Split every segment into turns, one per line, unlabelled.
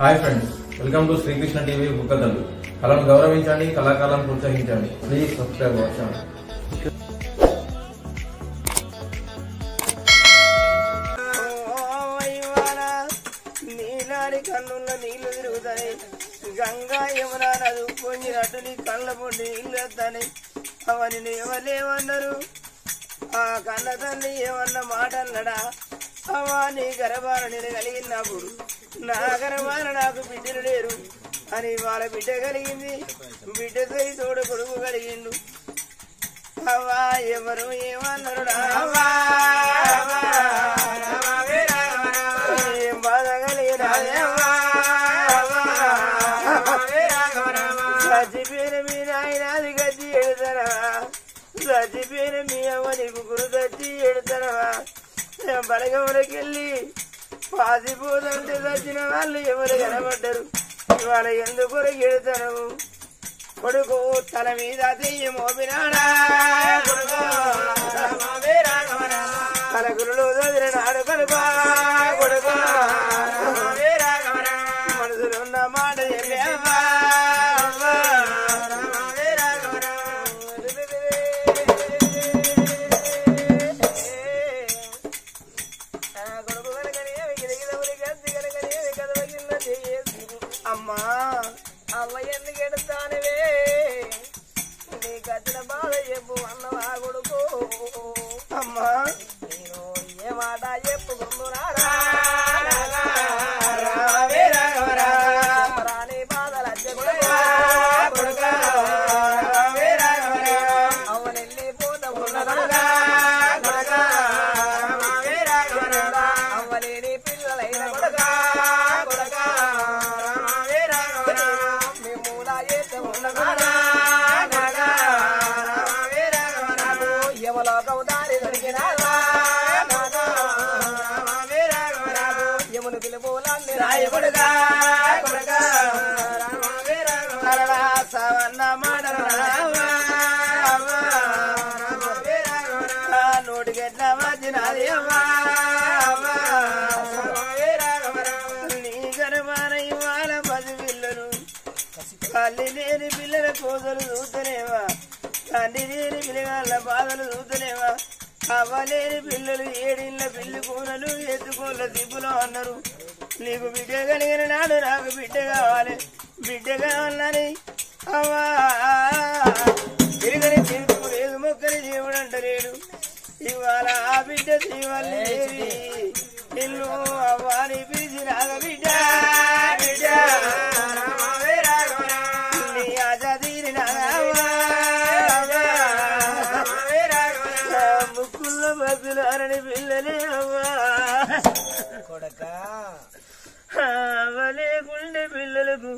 Hi friends, welcome to Srikrishna TV బుక్కదల్లు. కళను గౌరవించండి, కళాకారులను ప్రోత్సహించండి. Please subscribe our channel.
నీలాడి కన్నుల్లో నీళ్లు తిరుగుతాయి, గంగా యమునా నది పొంగినట్టు నీ కళ్ళ పొండి నీళ్లు వస్తాయి. అవని ఎవరేమన్నారు? ఆ కన్న తండ్రి ఏమన్న మాట అన్నడా? అవా నీ గర్భాన నేను కలిగినప్పుడు నా గర్భాన నాకు బిడ్డలు లేరు అని వాళ్ళ బిడ్డ కలిగింది. బిడ్డ సరి తోడు కొడుకు కలిగిండు. అవా ఎవరు ఏమన్నారు? ఏం బాధ కలిగినా చచ్చిపోయిన మీ నాయనాది గచ్చి ఎడతారా? చచ్చిపోయిన మీ అమ్మ నీకు గురు తెచ్చి ఎడతారా? బలగములకెళ్ళి పాసిపోతుంటే చచ్చిన వాళ్ళు ఎవరు కనబడ్డరు? ఇవాళ ఎందుకు ఎడతాను? కొడుకు తల మీద తెయ్యి మోపినాడా? కలగురులో చదివినాడు కనుక కొడుకు మనసులో ఉన్న మాట చెప్పావా? అమ్మా అవ్వ ఎందుకు ఎడతానివే? నీ కచ్చిన బాధ చెప్పు అన్నవా కొడుకు. అమ్మా నేను ఏ మాట చెప్పుకుంటున్నారా? రాని బాధలు అవ్వనెళ్ళిపోతా అవ్వలేని పిల్లలైన కొడుక యమలోకం దారి దొరికినా యమును పిలుపులన్నీ రాయబడుగా సవన్న నోటికెట్ల వచ్చినది అమ్మా. నీ గర్భాన ఇవాళ 10 పిల్లలు, తల్లి లేని పిల్లల కోసలు చూస్తలేవా? తండ్రి లేని పిల్లగాళ్ళ బాధలు చూస్తలేవా? అవ్వలేని పిల్లలు 7 ఇళ్ళ పిల్లి కూనలు ఎత్తుకోళ్ళ దిబ్బులో అన్నారు. నీకు బిడ్డ కలిగిన నాడు నాకు బిడ్డ కావాలి, బిడ్డ కావాలని అవ్వా తిరగని తిరుగు లేదు, మొక్కని దేవుడు అంటలేడు. ఇవాళ ఆ బిడ్డ శ్రీవల్లి ఇల్లు అవ్వాని పిలిచి రాగ బిడ్డ బిడ్డ నీ ఆశ తీరినాగా ముక్కుల్లో బతులు అరని పిల్లలే అవ్వా కొడక. లేకుండే పిల్లలకు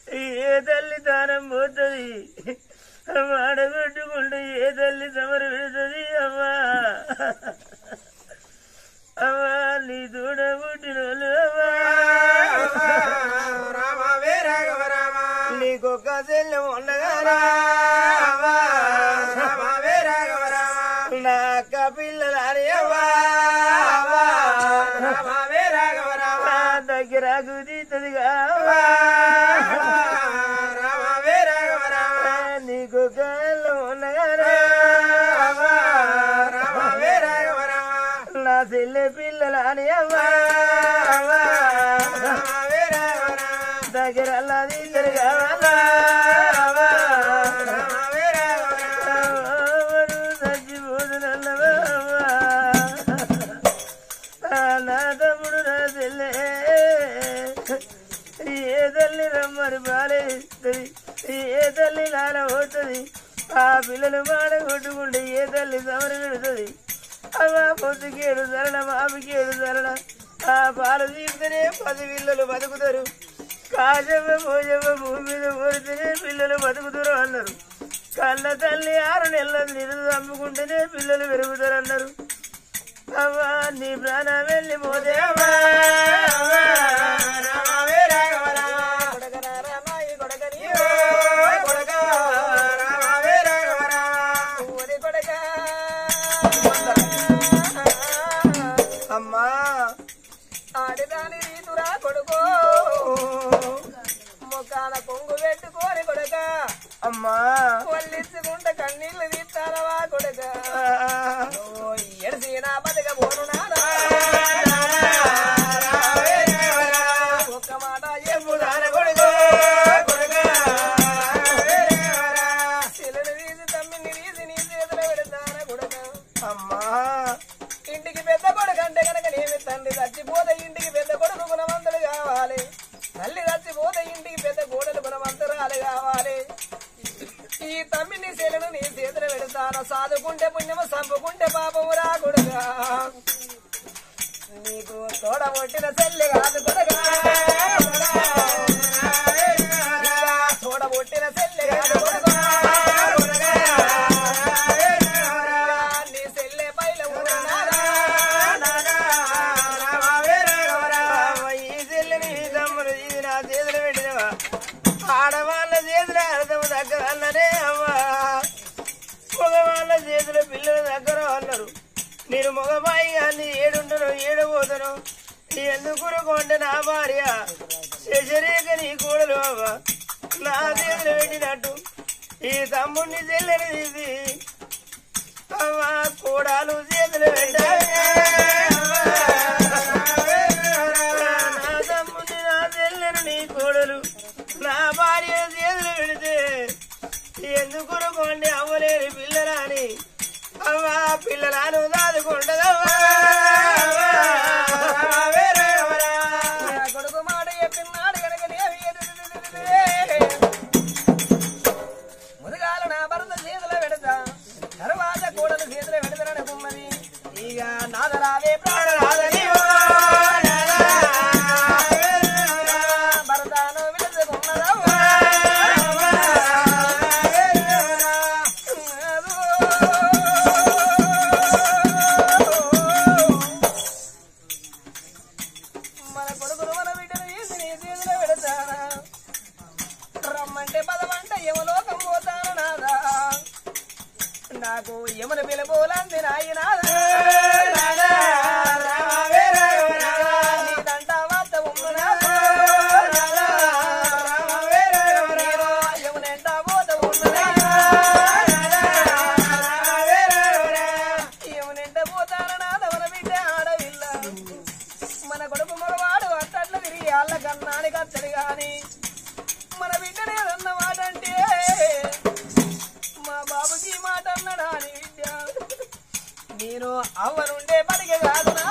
ఏ తల్లి దానం పోతుంది? మాడగొట్టుకుంటూ ఏ తల్లి సమరు పెడుతుంది? అమ్మా అమ్మా నీ తోడ పుట్టిన నీకొక్క శల్యం ఉండగా నా అక్క పిల్లలని అవ్వా దగ్గర కుదిగా నీకు కళ్ళు ఉండగా నా చెల్లె పిల్లలని అవ్వా దగ్గర ఇద్దరు కావాలా? చచ్చిపోతున్నవా? నా తమ్ముడు నా చెల్లె ఏ తల్లి రమ్మని బాలేస్తుంది, ఏ తల్లి నాల పోతుంది? ఆ పిల్లలు మాడ కొట్టుకుంటే ఏ తల్లి సమరు పెడుతుంది? అమ్మా పొద్దుకేడు సరళ, మామికేడు సరళ. ఆ పాలు తీస్తేనే 10 పిల్లలు బతుకుతారు, కాజమ్మ భోజమ్మ భూమి మీద కొడితేనే పిల్లలు బతుకుతారు అన్నారు. కళ్ళ తల్లి 6 నెలల నిధులు చంపుకుంటేనే పిల్లలు పెరుగుతారు అన్నారు. అవ్వా నీ ప్రాణం వెళ్ళిపోతే అమ్మా అమ్మా ఆడదాని రీతురా కొడుకో కొంగు పెట్టుకోని కొడుక అమ్మా వల్లించుకుంటే కన్నీళ్లు తీస్తారవా కొడుక ఎడిసి నా బతుక పోను నాదా ఒక్క మాట చెప్పుదాన కొడుక చెల్లెలు తీసి తమ్మిని తీసి నీ చేతులు పెడతాన కొడుక అమ్మా ఇంటికి పెద్ద కొడుకు అంటే కనుక నేమి తండ్రి చచ్చిపోతే ఇంటికి పెద్ద కొడుకు గుణవంతుడు కావాలి తల్లి చచ్చిపోతే ఇంటికి పెద్ద కోడలు గుణవంతురాలు కావాలి ఈ తమ్మిని చెల్లెను నీ చేతులు పెడతాను సాదుకుంటే పుణ్యము సంపుకుంటే పాపము రా కొడుగా నీకు తోడబొట్టిన చెల్లి కాదు కొడుగా తోడబొట్టిన చెల్లి కాదు కొడుగా నీ చెల్లె పైల ఉన్నారా ఈ చెల్లిని తమ్ముడు ఇది నా చేతులు పెట్టినవా ఆడవాళ్ళ చేతుల అర్థం దగ్గర అన్ననే అమ్మా మగవాళ్ళ చేతుల పిల్లల దగ్గర అన్నారు నేను మగబాయి కానీ ఏడుండను ఏడబోతాను నీ ఎందుకు కొంటే నా భార్య శశరేఖ నీ కూడలు అవ్వ నా చేతులు పెట్టినట్టు ఈ తమ్ముడిని చెల్లెని తీసి అవ్వ కూడాలు చేతులు పెట్టాలి నా తమ్ముడిని నా చెల్లెను నీ కూడలు నా భార్య చేతులు పెడితే ఎందుకు కొండి అవ్వలేని పిల్లరాని అవ్వ పిల్లలను దాదుకుంటదవ్వా కొడుకు మాట చెప్పినాడు కనుక ముదుగాల నా భర్త చేతులు పెడతా తర్వాత కూడలు చేతులు పెడతానని కుమ్మది ఇక నాదరావే ప్రాణరాదని భర్తను విడుచుకున్నదవ్వా మన కొడుకును మన బిడ్డను వేసి నీ చేతిలో పెడతానా రమ్మంటే పదమంటే యమలోకం పోతాను నాదా నాకు యమున పిలపోలాంటి నాయనాదా నీదంట వార్త ఉన్ననాదా యమునంట పోత ఉన్నదా యమునంట పోతాను నాదా మన బిడ్డ ఆడవిల్ల మన కొడుకు మగవాడు అట్టట్లు తిరిగి వాళ్ళ కన్నానికి అత్తడు గాని మన బిడ్డనేదన్న మాట అంటే మా బాబుకి మాట అన్నాడా అని బిడ్డ నేను అవ్వనుండే పడిగే కాదు నా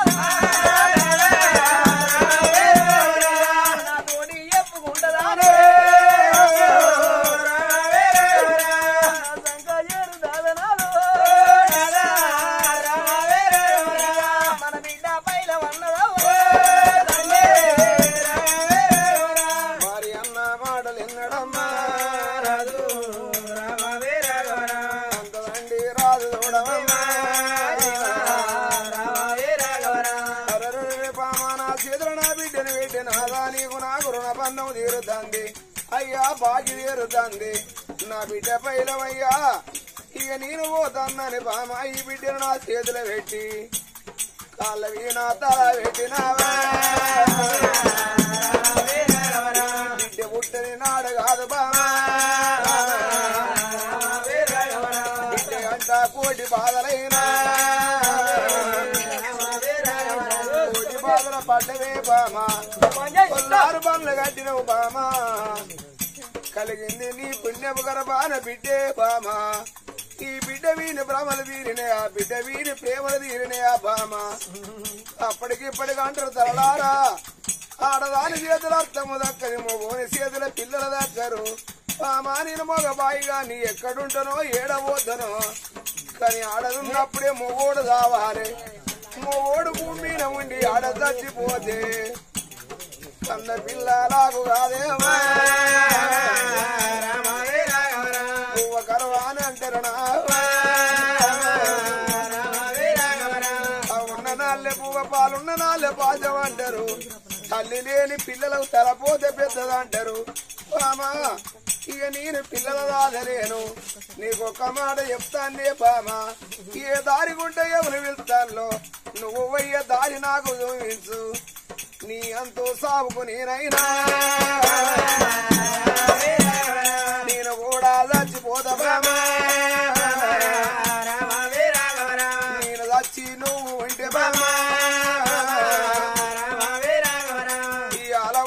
తోడి చెప్పుకుంటదా సంక చేరు దాదనాలు మన బిడ్డ పైల వన్నదా
తీరుతుంది అయ్యా బాగి తీరుతుంది నా బిడ్డ పైలవయ్యా ఇక నేను పోతానని బామ ఈ బిడ్డను నా చేతులు పెట్టి కాళ్ళ వీణా తల పెట్టినావా బిడ్డ పుట్టని నాడు కాదు బామా బిడ్డ గంట కోటి బాధలైనా కోటి బాధల పడ్డవే బామా కొల్లారు బండ్లు కట్టినవు బామా కలిగింది నీ పుణ్యము గర్భాన బిడ్డే బామా ఈ బిడ్డ వీని భ్రమలు తీరినే ఆ బిడ్డ వీని ప్రేమలు తీరినే ఆ బామా అప్పటికిప్పటికి అంటారు తరలారా ఆడదాని చేతుల అర్థము దక్కని మోగోని చేతుల పిల్లల దక్కరు బామా నేను మగ బాయిగా నీ ఎక్కడుంటనో ఏడబోద్దనో కానీ ఆడదున్నప్పుడే మొగోడు కావాలి మొగోడు భూమి మీద ఉండి ఆడ చచ్చిపోతే కన్న పిల్లలాగు కాదేమా పువ్వ కరవాని అంటారు ఉన్న నాళ్ళే పువ్వ పాలున్న నాళ్ళే పాజం అంటారు తల్లి లేని పిల్లలకు తలపోతే పెద్దదంటారు బామా ఇక నేను పిల్లల దాదలేను నీకొక్క మాట చెప్తానే బామా ఏ దారి గుంటే ఎవరు వెళ్తాను నువ్వు పోయే దారి నాకు చూపించు నీ అంతో సాగుకు నేనైనా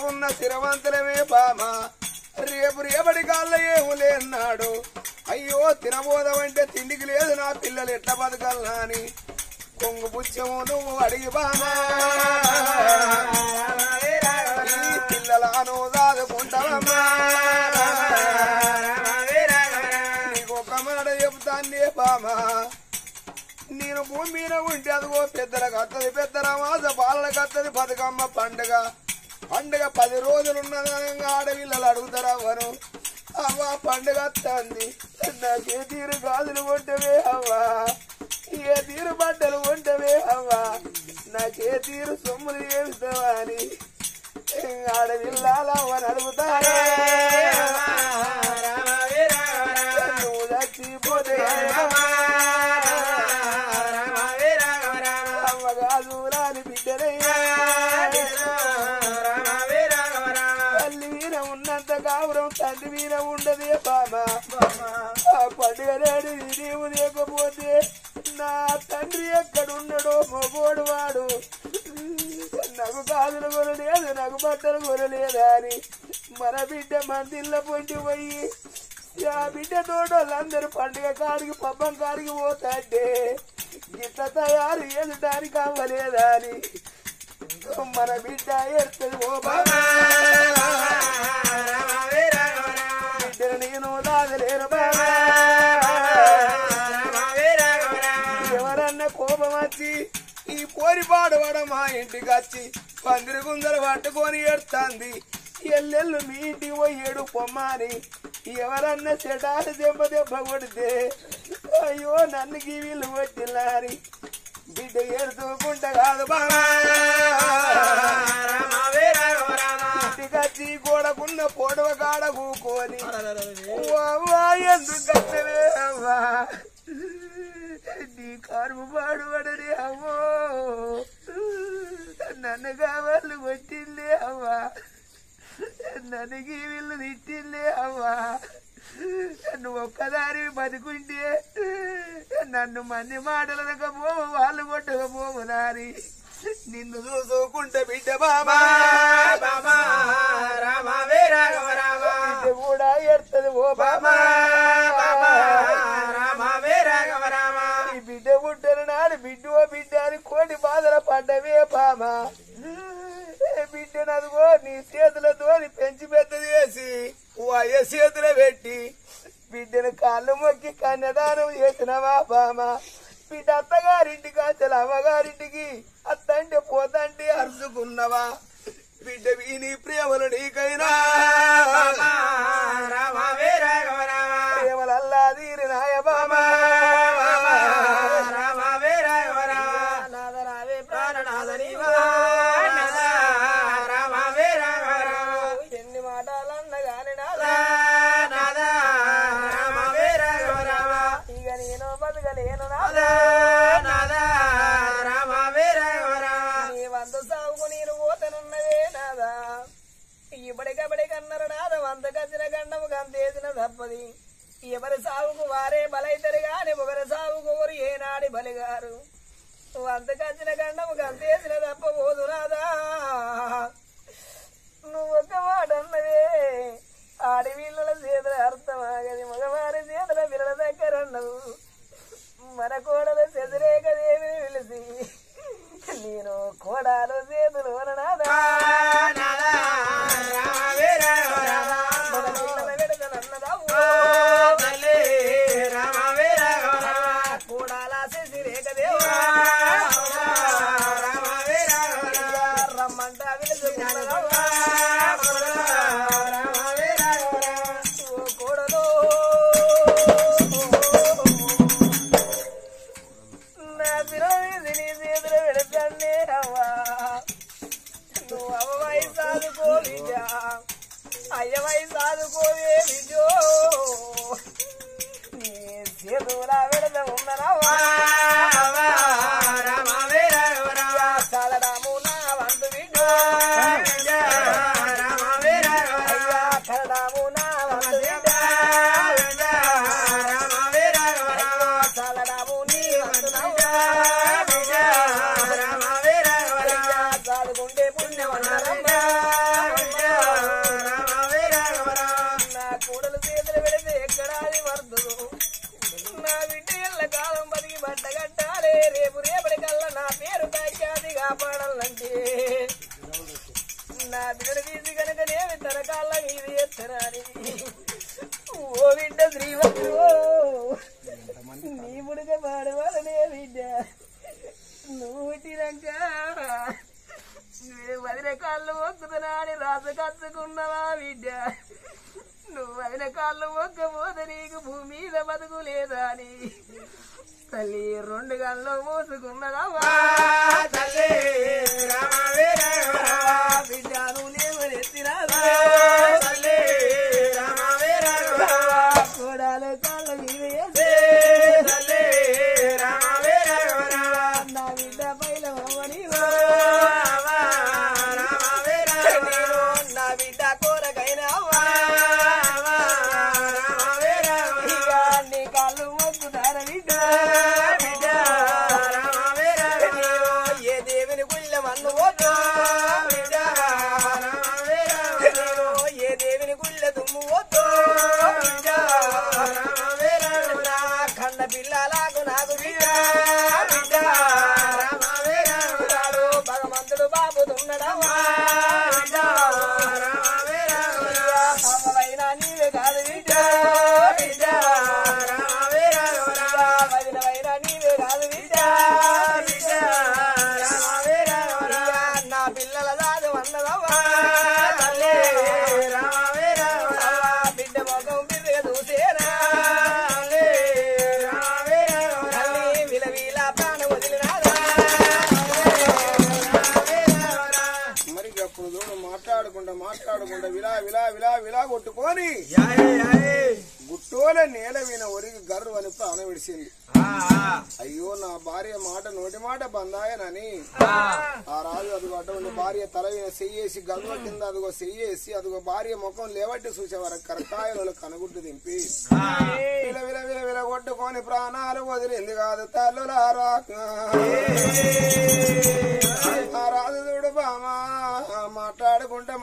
ఉన్న స్థిరవంతులమే బామా రేపు రేపటి కాళ్ళ ఏమో లేన్నాడు అయ్యో తినబోదమంటే తిండికి లేదు నా పిల్లలు ఎట్లా బతకాలనా అని కొంగు పుచ్చము నువ్వు అడిగి బామా పిల్లలను దాదుకుంటావమ్మా నీకు ఒక మాట చెబుతానే బామా నేను భూమి మీద ఉంటే అదిగో పెద్దలకు వస్తుంది పెద్ద రమాస బాలలకు వస్తుంది బతుకమ్మ పండుగ 10 రోజులున్నదనంగా ఆడపిల్లలు అడుగుతారా వను అవ్వా పండుగ వస్తుంది నాకే తీరు గాజులు కొంటవే అవ్వా ఏ తీరు బట్టలు కొంటవే అవ్వా నాకే తీరు సొమ్ములు ఏమిస్తావా అని ఆడపిల్లవని అడుగుతారా నువ్వు చచ్చిపోతే అమ్మగాజురాని బిడ్డనయ్యా తల్లి మీద ఉన్నంత గౌరవం తండ్రి మీద ఉండదే బామా ఆ పండుగ నాడు నీవు లేకపోతే నా తండ్రి ఎక్కడున్నాడో మొగోడు వాడు నాకు గాజులు కొనలేదు నాకు బట్టలు కొనలేదా అని మన బిడ్డ మందిళ్ళ పొంటి పోయి ఆ బిడ్డ తోటోళ్ళందరూ పండుగ కాడికి పబ్బం కాడికి పోతాంటే గిట్ల తయారు ఎదటానికి అవ్వలేదా అని మన బిడ్డ ఎడుతుంది ఓ బాబా బిడ్డను నేను దాగలేను బాబా ఎవరన్నా కోపం వచ్చి ఈ పోరి పాడవాడ మా ఇంటికి వచ్చి 10 గుంజలు పట్టుకొని ఎడుతుంది ఎల్లెళ్ళు మీ ఇంటికి పోయి ఏడు పొమ్మని ఎవరన్నా చెడాలు దెబ్బ కొడితే అయ్యో నన్ను వీళ్ళు కొట్టిల్లారి బిడ్డ ఏడుతూకుంటా కాదు బాబా ఇంటికి వచ్చి గోడకున్న పొడవ కాడ కూకొని ఎందుకు కట్టవే అవ్వా నీ కారు పాడుబడని అమ్మో నన్ను కావాలి కొట్టిందే అవ్వా నన్ను వీళ్ళు తిట్టిందే అవ్వా నువ్వు ఒక్కదారి బతుకుంటే నన్ను మంది మాటలకపోవు వాళ్ళు కొట్టకపోవు నారి నిన్ను చూసుకుంటే బిడ్డ బాబా బిడ్డ కూడా ఎడుతుంది ఓ బాబా ఈ బిడ్డ పుట్టను నాడు బిడ్డో బిడ్డ అని కోటి బాధల పడ్డవే బామా బిడ్డనదుగో నీ చేతులతో పెంచి పెద్దది వేసి అయ్యే చేతులు పెట్టి బిడ్డను కాళ్ళు మొక్కి కన్యదానం చేసినవా బామా బిడ్డ అత్తగారింటికి అసలు అమ్మగారింటికి అత్తంటే పోతంటే అరుచుకున్నవా బిడ్డ వీని ప్రేమలు నీకైనా ప్రేమలల్లా తీరినాయ బామా ఎన్ని మాటలన్నా గాని ఇక నేను బతకలేను నీ వంద సాగుకు నేను పోతనున్నదే నాదా ఇప్పటికప్పటికన్నారు నాదా 100 గంచిన గండము గంతేసిన తప్పది ఎవరి సాగుకు వారే బలైతారు గాని ఒకరి సాగుకు ఒకరు ఏనాడి బలిగారు 100 గంచిన గండము గంతేసిన తప్పబోదు నాదా నువ్వు ఒక్క మాట అన్నవే ఆడవిళ్ళ చేతుల అర్థమాగది మగవారి చేతుల పిల్లల దగ్గర ఉండవు మన కోడలు చెదురేకదేవి పిలిచి నేను కోడాలు చేతులు నాదా కోడాల శశిరేఖదేవా రమ్మంట పిలుచుకున్నదవ్వా కోడలో నా పిల్లలు నీ చేతులు పెడతానే అవ్వా నువ్వు అవ్వవై సాదుకో విద్య అయ్యవై సాదుకోవే విద్యో నీ చేతుల పెడత ఉన్ననవ్వా కలడాము నా వంతు విద్యో కలడాము నా వంతు విద్య కలడాము నీ వంతు నవ్వా సాదుకుంటే పుణ్యమన్నారమ్మా
కాళ్ళ మీద ఎత్తరాని ఓ బిడ్డ శ్రీవతి నీ ముడుగ పాడవాలనే బిడ్డ నువ్వు పుట్టినాక వదిన కాళ్ళు మొక్కుతున్నా అని రాత కచ్చుకున్నావా బిడ్డ నువ్వు వదిన కాళ్ళు మొక్కపోతే నీకు భూమి మీద బతుకు లేదా అని తల్లి 2 గల్లో మోసుకున్నదమ్మా
తల్లి
బిడ్డ నువ్వు లేవనెత్తినా
తల్లి
కోడాలు కాళ్ళ మీద
తల్లి
నా బిడ్డ పైలవని నా బిడ్డ కూరకైనా నీ కాళ్ళు మొక్కుతార బిడ్డ ఏ దేవుని గుళ్ళ మన్ను పోతా ఏ దేవుని గుళ్ళ దుమ్ము పోతా కన్న పిల్లలకు నాకు బిడ్డ భగవంతుడు బాబుతున్నాడమ్మా అమ్మవైనా నీవే కాదు బిడ్డ వదినవైనా నీవే కాదు బిడ్డ నా పిల్లల దాదు అన్నదమ్మా బిడ్డ మొగం బిడ్డగా చూసేనా విలవిలా ప్రాణం వదిలినారా
మరి అప్పుడు చూడు మాట్లాడుకుంటా విలా కొట్టుకొని గుట్టోల నేల విన ఒరిగి గర్రు అని ప్రాణం విడిచింది. అయ్యో నా భార్య మాట నోటి మాట బందాయనని ఆ రాజు అదిగో అటువంటి భార్య తల విన చెయ్యేసి గల్వ కింద అదిగో చెయ్యేసి అదిగో భార్య ముఖం లేవట్టి చూసేవారు కరకాయలు కనుగుడ్డు దింపి విల కొట్టుకొని ప్రాణాలు వదిలింది కాదు తల్లులారా ఆ రాజు చూడు బామా మాట్లాడుకుంటా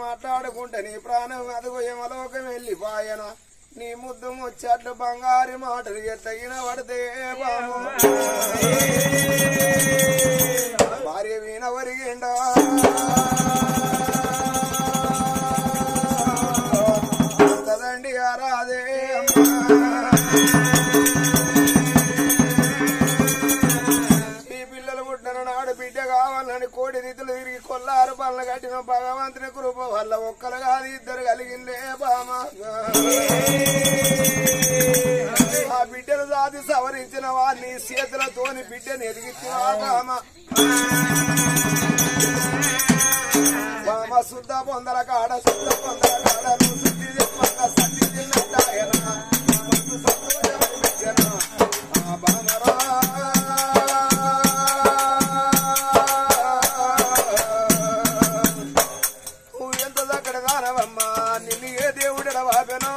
నీ ప్రాణం అదిగో యమలోకం వెళ్ళిపాయన నీ ముద్దు ముచ్చట్లు బంగారు మాటలు ఎత్తగిన పడితే బాము భార్య వీణ వరిగిండా కదండి ఆరాదే ఈ పిల్లలు పుట్టిన నాడు బిడ్డ కావాలని కోడి రీతులు తిరిగి కొల్లారు పనులు కట్టిన భగవంతుని కృప వల్ల ఒక్కరు కాదు 2 కలిగిందే బామా ఆ బిడ్డను దాది సవరించిన వారిని చేతులతోని బిడ్డను ఎదిగించిన బామ శుద్ధ పొందల కాడ నువ్వు శుద్ధి చెప్పంగా సత్తి తిన్నట్టాయన బామరా నువ్వు ఎంత దగ్గర కానవమ్మా నిన్ను ఏ దేవుడు వాపెనో